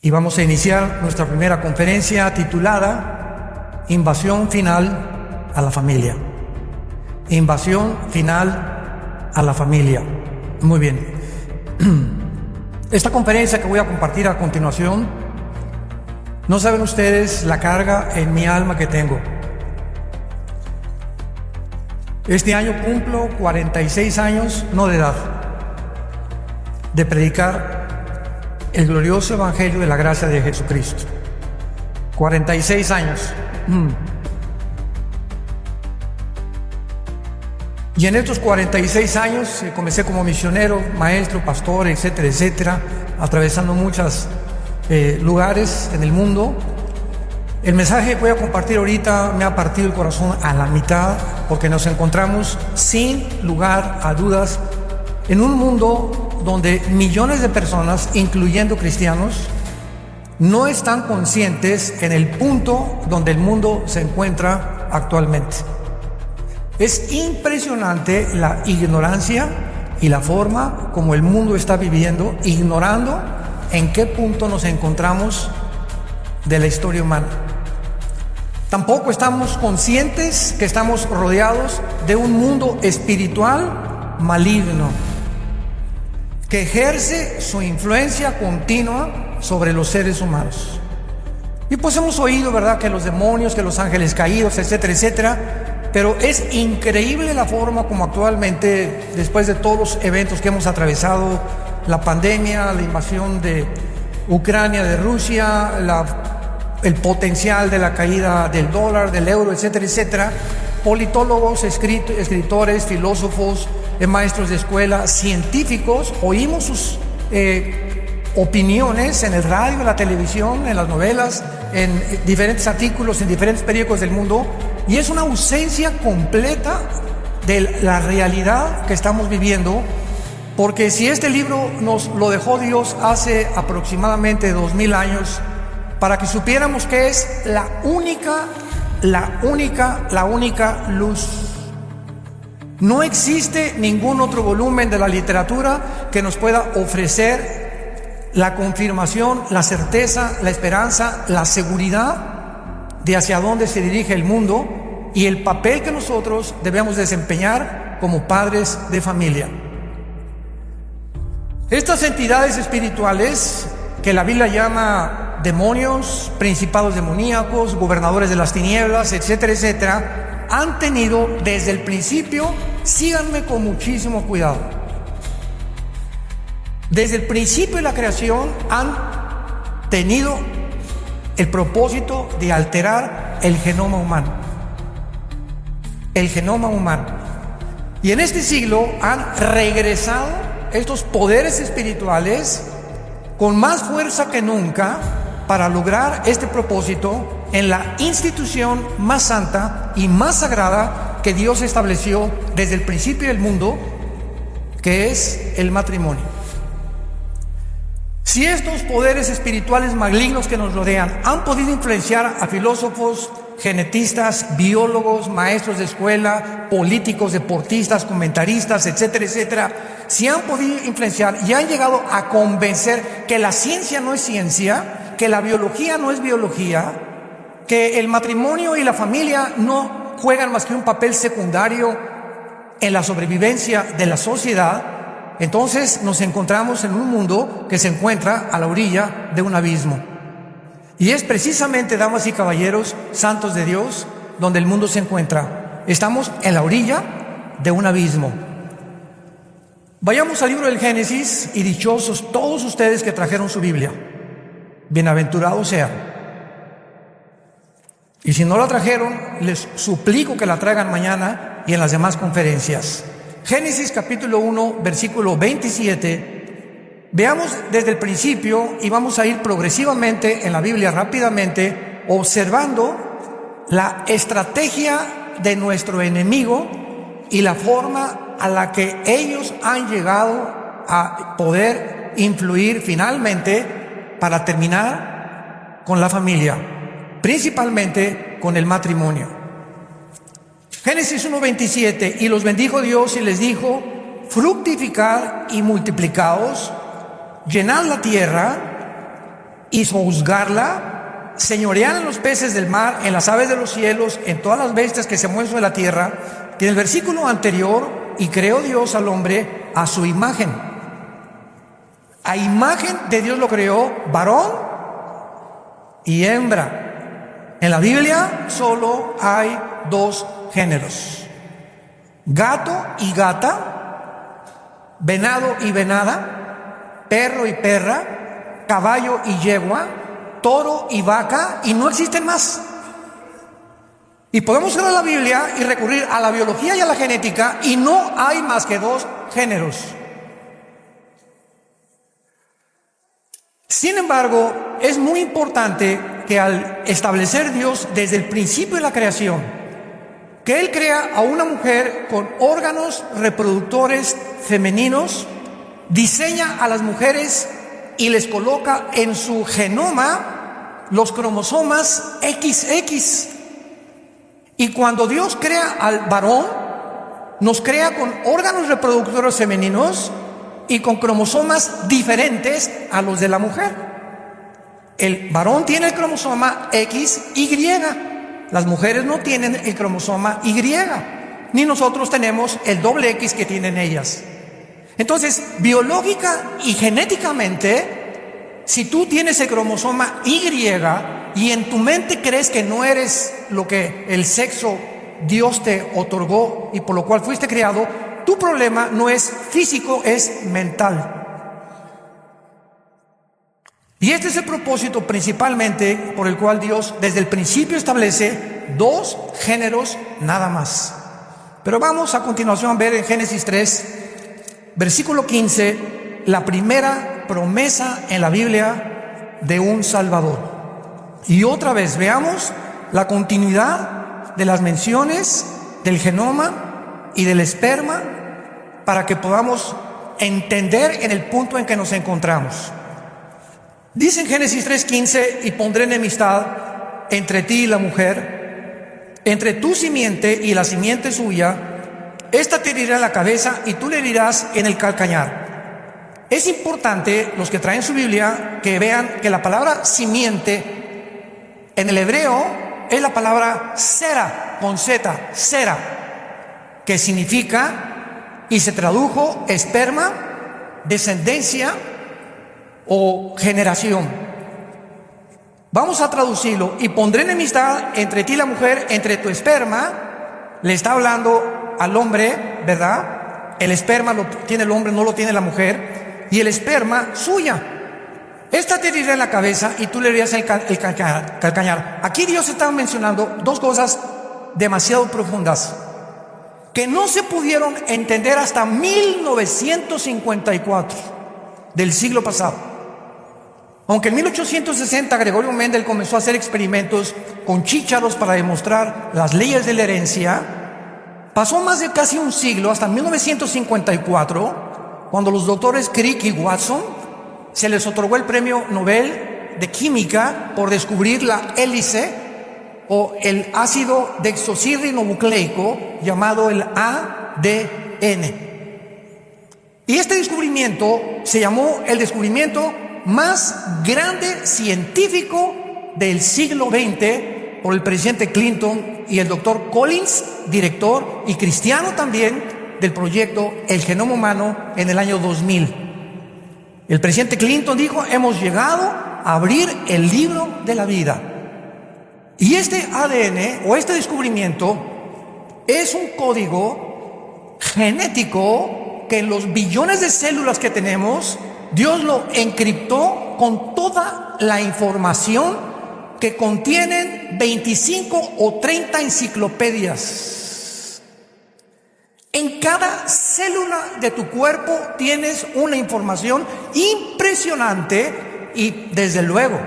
Y vamos a iniciar nuestra primera conferencia titulada Invasión final a la familia. Invasión final a la familia. Muy bien. Esta conferencia que voy a compartir a continuación, no saben ustedes la carga en mi alma que tengo. Este año cumplo 46 años, no de edad, de predicar el glorioso Evangelio de la gracia de Jesucristo. 46 años. Y en estos 46 años comencé como misionero, maestro, pastor, etcétera, etcétera, atravesando muchos lugares en el mundo. El mensaje que voy a compartir ahorita me ha partido el corazón a la mitad, porque nos encontramos sin lugar a dudas en un mundo donde millones de personas, incluyendo cristianos, no están conscientes en el punto donde el mundo se encuentra actualmente. Es impresionante la ignorancia y la forma como el mundo está viviendo, ignorando en qué punto nos encontramos de la historia humana. Tampoco estamos conscientes que estamos rodeados de un mundo espiritual maligno que ejerce su influencia continua sobre los seres humanos. Y pues hemos oído, ¿verdad?, que los demonios, que los ángeles caídos, etcétera, etcétera. Pero es increíble la forma como actualmente, después de todos los eventos que hemos atravesado, la pandemia, la invasión de Ucrania, de Rusia, el potencial de la caída del dólar, del euro, etcétera, etcétera, politólogos, escritores, filósofos, maestros de escuela, científicos, oímos sus opiniones en el radio, en la televisión, en las novelas, en diferentes artículos, en diferentes periódicos del mundo, y es una ausencia completa de la realidad que estamos viviendo, porque si este libro nos lo dejó Dios hace aproximadamente 2000 años, para que supiéramos que es la única luz. No existe ningún otro volumen de la literatura que nos pueda ofrecer la confirmación, la certeza, la esperanza, la seguridad de hacia dónde se dirige el mundo y el papel que nosotros debemos desempeñar como padres de familia. Estas entidades espirituales que la Biblia llama demonios, principados demoníacos, gobernadores de las tinieblas, etcétera, etcétera, han tenido desde el principio, síganme con muchísimo cuidado, desde el principio de la creación han tenido el propósito de alterar el genoma humano. El genoma humano. Y en este siglo han regresado estos poderes espirituales con más fuerza que nunca para lograr este propósito en la institución más santa y más sagrada que Dios estableció desde el principio del mundo, que es el matrimonio. Si estos poderes espirituales malignos que nos rodean han podido influenciar a filósofos, genetistas, biólogos, maestros de escuela, políticos, deportistas, comentaristas, etcétera, etcétera, si han podido influenciar y han llegado a convencer que la ciencia no es ciencia, que la biología no es biología, que el matrimonio y la familia no juegan más que un papel secundario en la sobrevivencia de la sociedad, entonces nos encontramos en un mundo que se encuentra a la orilla de un abismo. Y es precisamente, damas y caballeros, santos de Dios, donde el mundo se encuentra. Estamos en la orilla de un abismo. Vayamos al libro del Génesis, y dichosos todos ustedes que trajeron su Biblia. Bienaventurados sean. Y si no la trajeron, les suplico que la traigan mañana y en las demás conferencias. Génesis capítulo 1, versículo 27. Veamos desde el principio y vamos a ir progresivamente en la Biblia rápidamente, observando la estrategia de nuestro enemigo y la forma a la que ellos han llegado a poder influir finalmente para terminar con la familia, principalmente con el matrimonio. Génesis 1:27, y los bendijo Dios y les dijo: fructificad y multiplicaos, llenad la tierra y sojuzgarla, señorear en los peces del mar, en las aves de los cielos, en todas las bestias que se mueven sobre la tierra, que en el versículo anterior, y creó Dios al hombre a su imagen. A imagen de Dios lo creó, varón y hembra. En la Biblia solo hay dos géneros: gato y gata, venado y venada, perro y perra, caballo y yegua, toro y vaca, y no existen más. Y podemos ir a la Biblia y recurrir a la biología y a la genética, y no hay más que dos géneros. Sin embargo, es muy importante que al establecer Dios desde el principio de la creación, que Él crea a una mujer con órganos reproductores femeninos, diseña a las mujeres y les coloca en su genoma los cromosomas XX. Y cuando Dios crea al varón, nos crea con órganos reproductores femeninos y con cromosomas diferentes a los de la mujer. El varón tiene el cromosoma XY, las mujeres no tienen el cromosoma Y, ni nosotros tenemos el doble X que tienen ellas. Entonces, biológica y genéticamente, si tú tienes el cromosoma Y y en tu mente crees que no eres lo que el sexo Dios te otorgó y por lo cual fuiste creado, tu problema no es físico, es mental. Y este es el propósito principalmente por el cual Dios desde el principio establece dos géneros nada más. Pero vamos a continuación a ver en Génesis 3, versículo 15, la primera promesa en la Biblia de un Salvador. Y otra vez veamos la continuidad de las menciones del genoma y del esperma para que podamos entender en el punto en que nos encontramos. Dice en Génesis 3:15: y pondré enemistad entre ti y la mujer, entre tu simiente y la simiente suya, esta te herirá en la cabeza y tú le herirás en el calcañar. Es importante, los que traen su Biblia, que vean que la palabra simiente en el hebreo es la palabra sera, con Z, sera, que significa y se tradujo esperma, descendencia o generación. Vamos a traducirlo: y pondré enemistad entre ti y la mujer, entre tu esperma. Le está hablando al hombre, ¿verdad? El esperma lo tiene el hombre, no lo tiene la mujer, y el esperma suya. Esta te herirá en la cabeza y tú le herirás el calcañar. Aquí Dios está mencionando dos cosas demasiado profundas que no se pudieron entender hasta 1954 del siglo pasado. Aunque en 1860 Gregorio Mendel comenzó a hacer experimentos con chícharos para demostrar las leyes de la herencia, pasó más de casi un siglo, hasta 1954, cuando los doctores Crick y Watson se les otorgó el premio Nobel de Química por descubrir la hélice o el ácido desoxirribonucleico llamado el ADN. Y este descubrimiento se llamó el descubrimiento más grande científico del siglo XX por el presidente Clinton y el doctor Collins, director y cristiano también del proyecto El Genoma Humano en el año 2000. El presidente Clinton dijo: hemos llegado a abrir el libro de la vida. Y este ADN o este descubrimiento es un código genético que en los billones de células que tenemos, Dios lo encriptó con toda la información que contienen 25 o 30 enciclopedias. En cada célula de tu cuerpo tienes una información impresionante y desde luego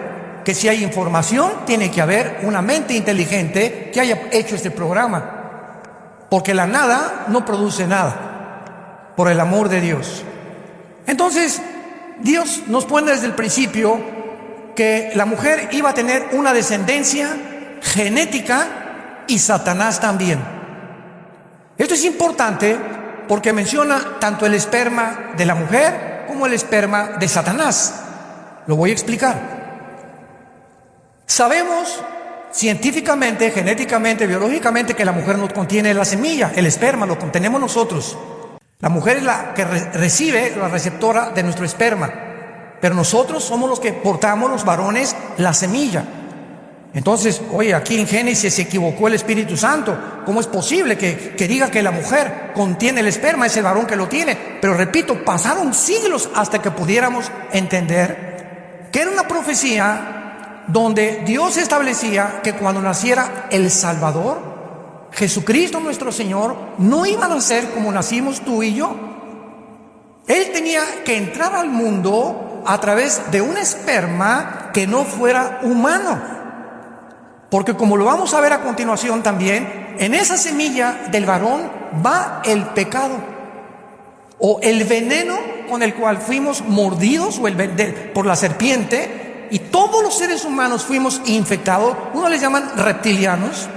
que si hay información tiene que haber una mente inteligente que haya hecho este programa, porque la nada no produce nada, por el amor de Dios. Entonces Dios nos pone desde el principio que la mujer iba a tener una descendencia genética y Satanás también. Esto es importante porque menciona tanto el esperma de la mujer como el esperma de Satanás. Lo voy a explicar. Sabemos científicamente, genéticamente, biológicamente que la mujer no contiene la semilla, el esperma lo contenemos nosotros. La mujer es la que recibe, la receptora de nuestro esperma, pero nosotros somos los que portamos, los varones, la semilla. Entonces, oye, aquí en Génesis se equivocó el Espíritu Santo. ¿Cómo es posible que diga que la mujer contiene el esperma? Es el varón que lo tiene. Pero repito, pasaron siglos hasta que pudiéramos entender que era una profecía donde Dios establecía que cuando naciera el Salvador, Jesucristo nuestro Señor, no iba a nacer como nacimos tú y yo. Él tenía que entrar al mundo a través de un esperma que no fuera humano. Porque como lo vamos a ver a continuación también, en esa semilla del varón va el pecado o el veneno con el cual fuimos mordidos por la serpiente, y todos los seres humanos fuimos infectados. Unos les llaman reptilianos,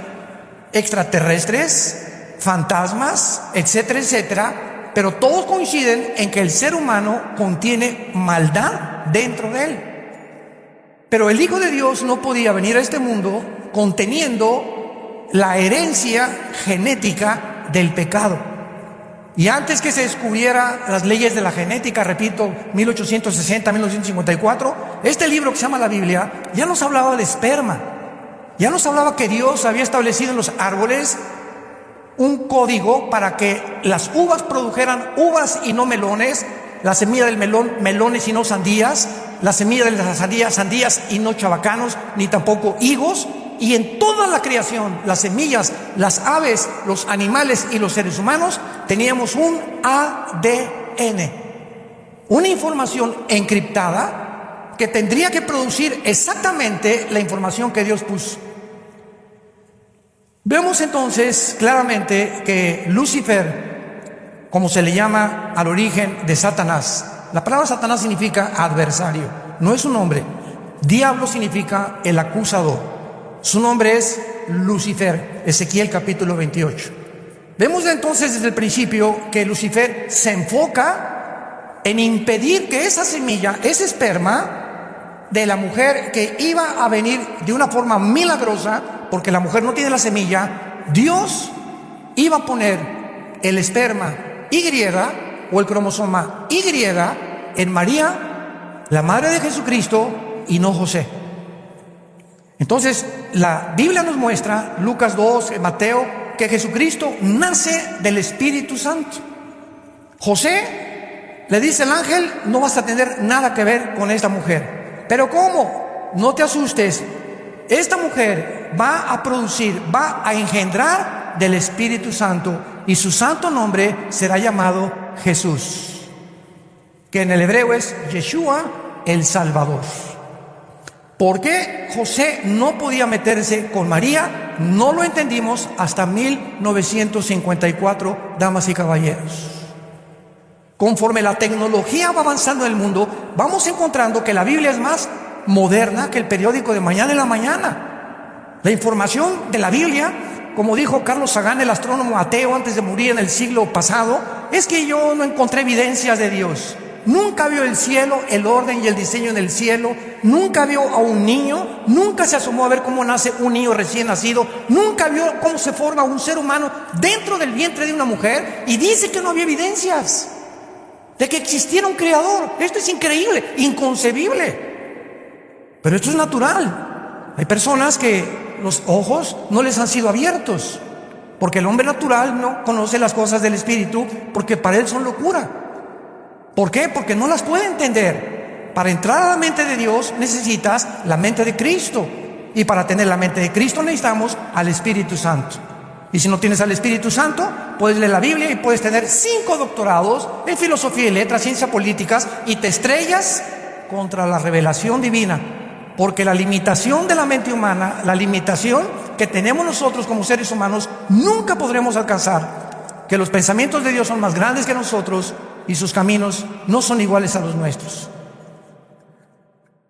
extraterrestres, fantasmas, etcétera, etcétera, pero todos coinciden en que el ser humano contiene maldad dentro de él. Pero el Hijo de Dios no podía venir a este mundo conteniendo la herencia genética del pecado. Y antes que se descubriera las leyes de la genética, repito, 1860, 1954, este libro que se llama la Biblia ya nos hablaba de esperma. Ya nos hablaba que Dios había establecido en los árboles un código para que las uvas produjeran uvas y no melones, la semilla del melón, melones y no sandías, la semilla de las sandías, sandías y no chabacanos, ni tampoco higos. Y en toda la creación, las semillas, las aves, los animales y los seres humanos, teníamos un ADN, una información encriptada que tendría que producir exactamente la información que Dios puso. Vemos entonces claramente que Lucifer, como se le llama al origen de Satanás, la palabra Satanás significa adversario, no es un nombre. Diablo significa el acusador. Su nombre es Lucifer, Ezequiel capítulo 28. Vemos entonces desde el principio que Lucifer se enfoca en impedir que esa semilla, ese esperma de la mujer que iba a venir de una forma milagrosa, porque la mujer no tiene la semilla, Dios iba a poner el esperma Y o el cromosoma Y en María, la madre de Jesucristo, y no José. Entonces, la Biblia nos muestra, Lucas 2, Mateo, que Jesucristo nace del Espíritu Santo. José le dice al ángel: no vas a tener nada que ver con esta mujer. ¿Pero cómo? No te asustes. Esta mujer va a producir, va a engendrar del Espíritu Santo, y su santo nombre será llamado Jesús, que en el hebreo es Yeshua, el Salvador. ¿Por qué José no podía meterse con María? No lo entendimos hasta 1954, damas y caballeros. Conforme la tecnología va avanzando en el mundo, vamos encontrando que la Biblia es más moderna que el periódico de mañana en la mañana. La información de la Biblia, como dijo Carlos Sagan, el astrónomo ateo antes de morir en el siglo pasado, es que yo no encontré evidencias de Dios. Nunca vio el cielo, el orden y el diseño en el cielo. Nunca vio a un niño. Nunca se asomó a ver cómo nace un niño recién nacido. Nunca vio cómo se forma un ser humano dentro del vientre de una mujer. Y dice que no había evidencias de que existiera un creador. Esto es increíble, inconcebible. Pero esto es natural. Hay personas que los ojos no les han sido abiertos, porque el hombre natural no conoce las cosas del Espíritu, porque para él son locura. ¿Por qué? Porque no las puede entender. Para entrar a la mente de Dios necesitas la mente de Cristo, y para tener la mente de Cristo necesitamos al Espíritu Santo. Y si no tienes al Espíritu Santo, puedes leer la Biblia y puedes tener 5 doctorados en filosofía y letras, ciencias políticas, y te estrellas contra la revelación divina. Porque la limitación de la mente humana, la limitación que tenemos nosotros como seres humanos, nunca podremos alcanzar. Que los pensamientos de Dios son más grandes que nosotros, y sus caminos no son iguales a los nuestros.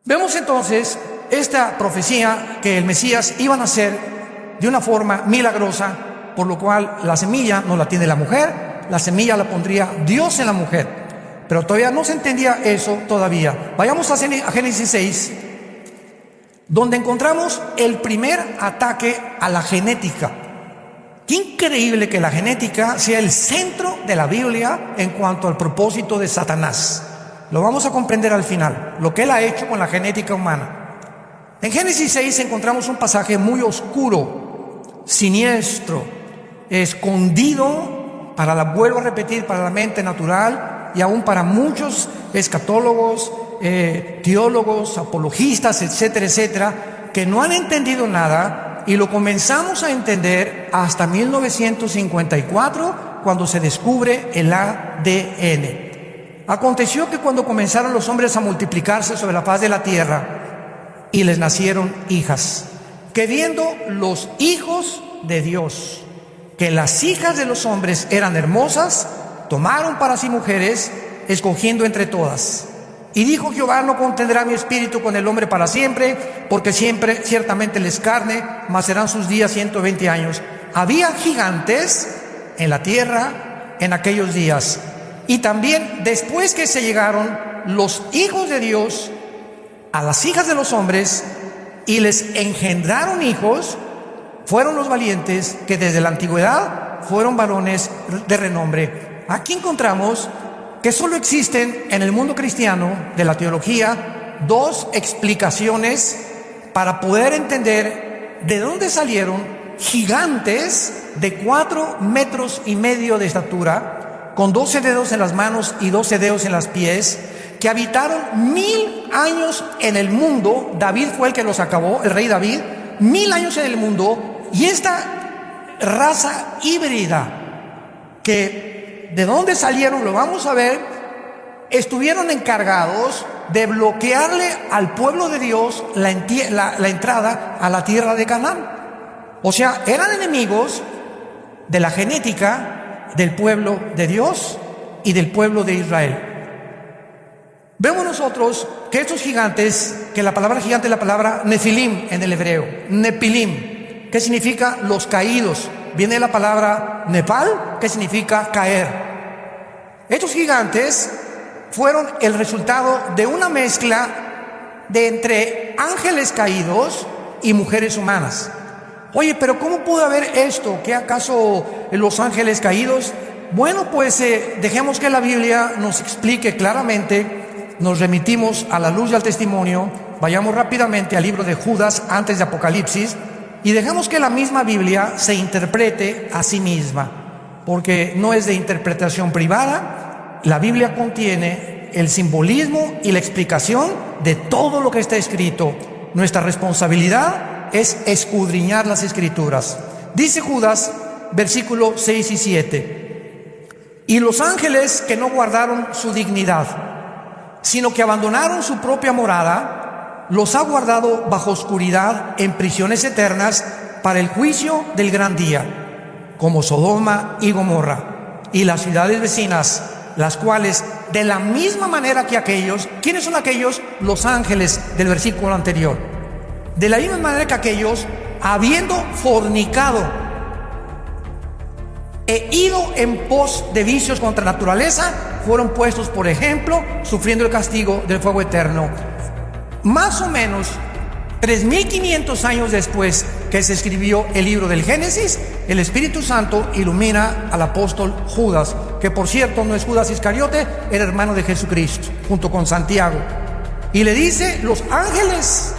Vemos entonces esta profecía que el Mesías iba a nacer de una forma milagrosa, por lo cual la semilla no la tiene la mujer, la semilla la pondría Dios en la mujer. Pero todavía no se entendía eso todavía. Vayamos a Génesis 6, donde encontramos el primer ataque a la genética. Qué increíble que la genética sea el centro de la Biblia en cuanto al propósito de Satanás. Lo vamos a comprender al final, lo que él ha hecho con la genética humana. En Génesis 6 encontramos un pasaje muy oscuro, siniestro, escondido, vuelvo a repetir, para la mente natural y aún para muchos escatólogos, teólogos, apologistas, etcétera, etcétera, que no han entendido nada. Y lo comenzamos a entender hasta 1954, cuando se descubre el ADN. Aconteció que cuando comenzaron los hombres a multiplicarse sobre la faz de la tierra, y les nacieron hijas, que viendo los hijos de Dios, que las hijas de los hombres eran hermosas, tomaron para sí mujeres, escogiendo entre todas. Y dijo Jehová: no contendrá mi espíritu con el hombre para siempre, porque siempre ciertamente les carne, mas serán sus días 120 años. Había gigantes en la tierra en aquellos días. Y también después que se llegaron los hijos de Dios a las hijas de los hombres y les engendraron hijos, fueron los valientes que desde la antigüedad fueron varones de renombre. Aquí encontramos que solo existen en el mundo cristiano de la teología dos explicaciones para poder entender de dónde salieron gigantes de 4,5 metros de estatura, con 12 dedos en las manos y 12 dedos en los pies, que habitaron 1000 años en el mundo. David fue el que los acabó, el rey David, 1000 años en el mundo. Y esta raza híbrida, que de dónde salieron, lo vamos a ver, estuvieron encargados de bloquearle al pueblo de Dios la entrada a la tierra de Canaán. O sea, eran enemigos de la genética del pueblo de Dios y del pueblo de Israel. Vemos nosotros que estos gigantes, que la palabra gigante es la palabra nefilim en el hebreo, nepilim, que significa los caídos. Viene la palabra nepal, que significa caer. Estos gigantes fueron el resultado de una mezcla de entre ángeles caídos y mujeres humanas. Oye, pero ¿cómo pudo haber esto? ¿Qué acaso los ángeles caídos? Bueno, pues dejemos que la Biblia nos explique claramente. Nos remitimos a la luz y al testimonio. Vayamos rápidamente al libro de Judas antes de Apocalipsis y dejemos que la misma Biblia se interprete a sí misma, porque no es de interpretación privada. La Biblia contiene el simbolismo y la explicación de todo lo que está escrito. Nuestra responsabilidad es escudriñar las Escrituras. Dice Judas, versículos 6 y 7: y los ángeles que no guardaron su dignidad, sino que abandonaron su propia morada, los ha guardado bajo oscuridad en prisiones eternas para el juicio del gran día, como Sodoma y Gomorra y las ciudades vecinas, las cuales de la misma manera que aquellos. ¿Quiénes son aquellos? Los ángeles del versículo anterior. De la misma manera que aquellos, habiendo fornicado e ido en pos de vicios contra naturaleza, fueron puestos por ejemplo, sufriendo el castigo del fuego eterno. Más o menos 3500 años después que se escribió el libro del Génesis, el Espíritu Santo ilumina al apóstol Judas, que por cierto no es Judas Iscariote, era hermano de Jesucristo, junto con Santiago. Y le dice: los ángeles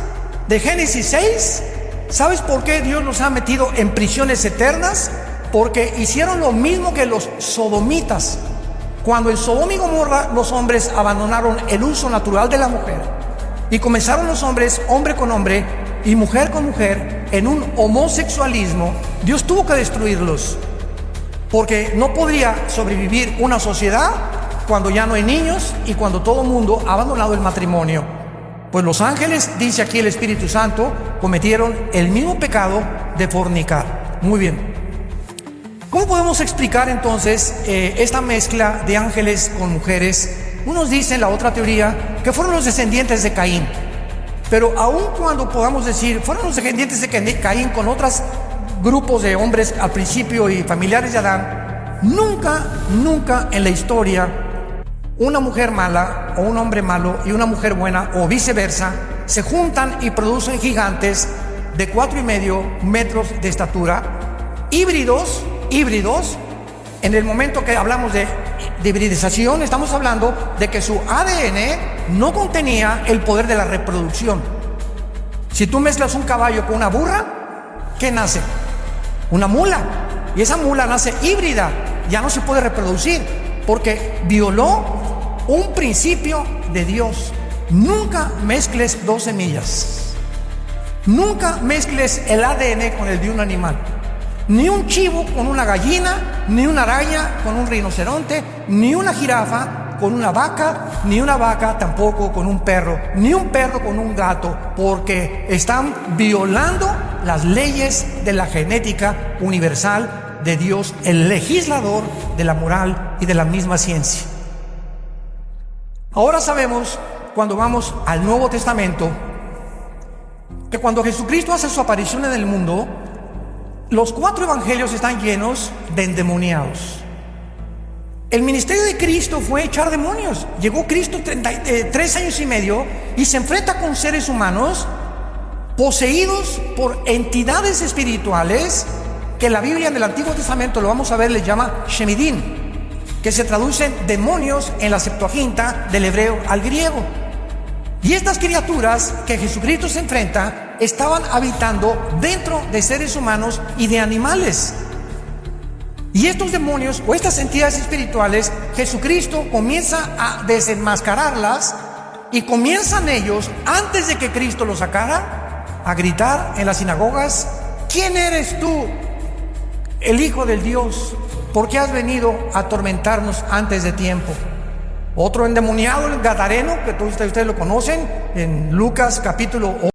de Génesis 6, ¿sabes por qué Dios los ha metido en prisiones eternas? Porque hicieron lo mismo que los sodomitas. Cuando en Sodoma y Gomorra los hombres abandonaron el uso natural de la mujer y comenzaron los hombres, hombre con hombre y mujer con mujer, en un homosexualismo, Dios tuvo que destruirlos, porque no podría sobrevivir una sociedad cuando ya no hay niños y cuando todo el mundo ha abandonado el matrimonio. Pues los ángeles, dice aquí el Espíritu Santo, cometieron el mismo pecado de fornicar. Muy bien. ¿Cómo podemos explicar entonces esta mezcla de ángeles con mujeres? Unos dicen, la otra teoría, que fueron los descendientes de Caín. Pero aun cuando podamos decir, fueron los descendientes de Caín con otros grupos de hombres al principio y familiares de Adán, nunca en la historia una mujer mala o un hombre malo y una mujer buena, o viceversa, se juntan y producen gigantes de 4,5 metros de estatura, híbridos. En el momento que hablamos de hibridización, estamos hablando de que su ADN no contenía el poder de la reproducción. Si tú mezclas un caballo con una burra, ¿qué nace? Una mula. Y esa mula nace híbrida, ya no se puede reproducir, porque violó un principio de Dios. Nunca mezcles dos semillas. Nunca mezcles el ADN con el de un animal. Ni un chivo con una gallina, ni una araña con un rinoceronte, ni una jirafa con una vaca, ni una vaca tampoco con un perro, ni un perro con un gato, porque están violando las leyes de la genética universal de Dios, el legislador de la moral y de la misma ciencia. Ahora sabemos, cuando vamos al Nuevo Testamento, que cuando Jesucristo hace su aparición en el mundo, los 4 evangelios están llenos de endemoniados. El ministerio de Cristo fue echar demonios. Llegó Cristo 3 años y medio y se enfrenta con seres humanos poseídos por entidades espirituales que la Biblia en el Antiguo Testamento, lo vamos a ver, les llama Shemidín, que se traducen demonios en la Septuaginta del hebreo al griego. Y estas criaturas que Jesucristo se enfrenta estaban habitando dentro de seres humanos y de animales. Y estos demonios o estas entidades espirituales, Jesucristo comienza a desenmascararlas y comienzan ellos, antes de que Cristo los sacara, a gritar en las sinagogas: ¿quién eres tú, el Hijo del Dios? ¿Por qué has venido a atormentarnos antes de tiempo? Otro endemoniado, el gadareno, que todos ustedes lo conocen, en Lucas capítulo 8.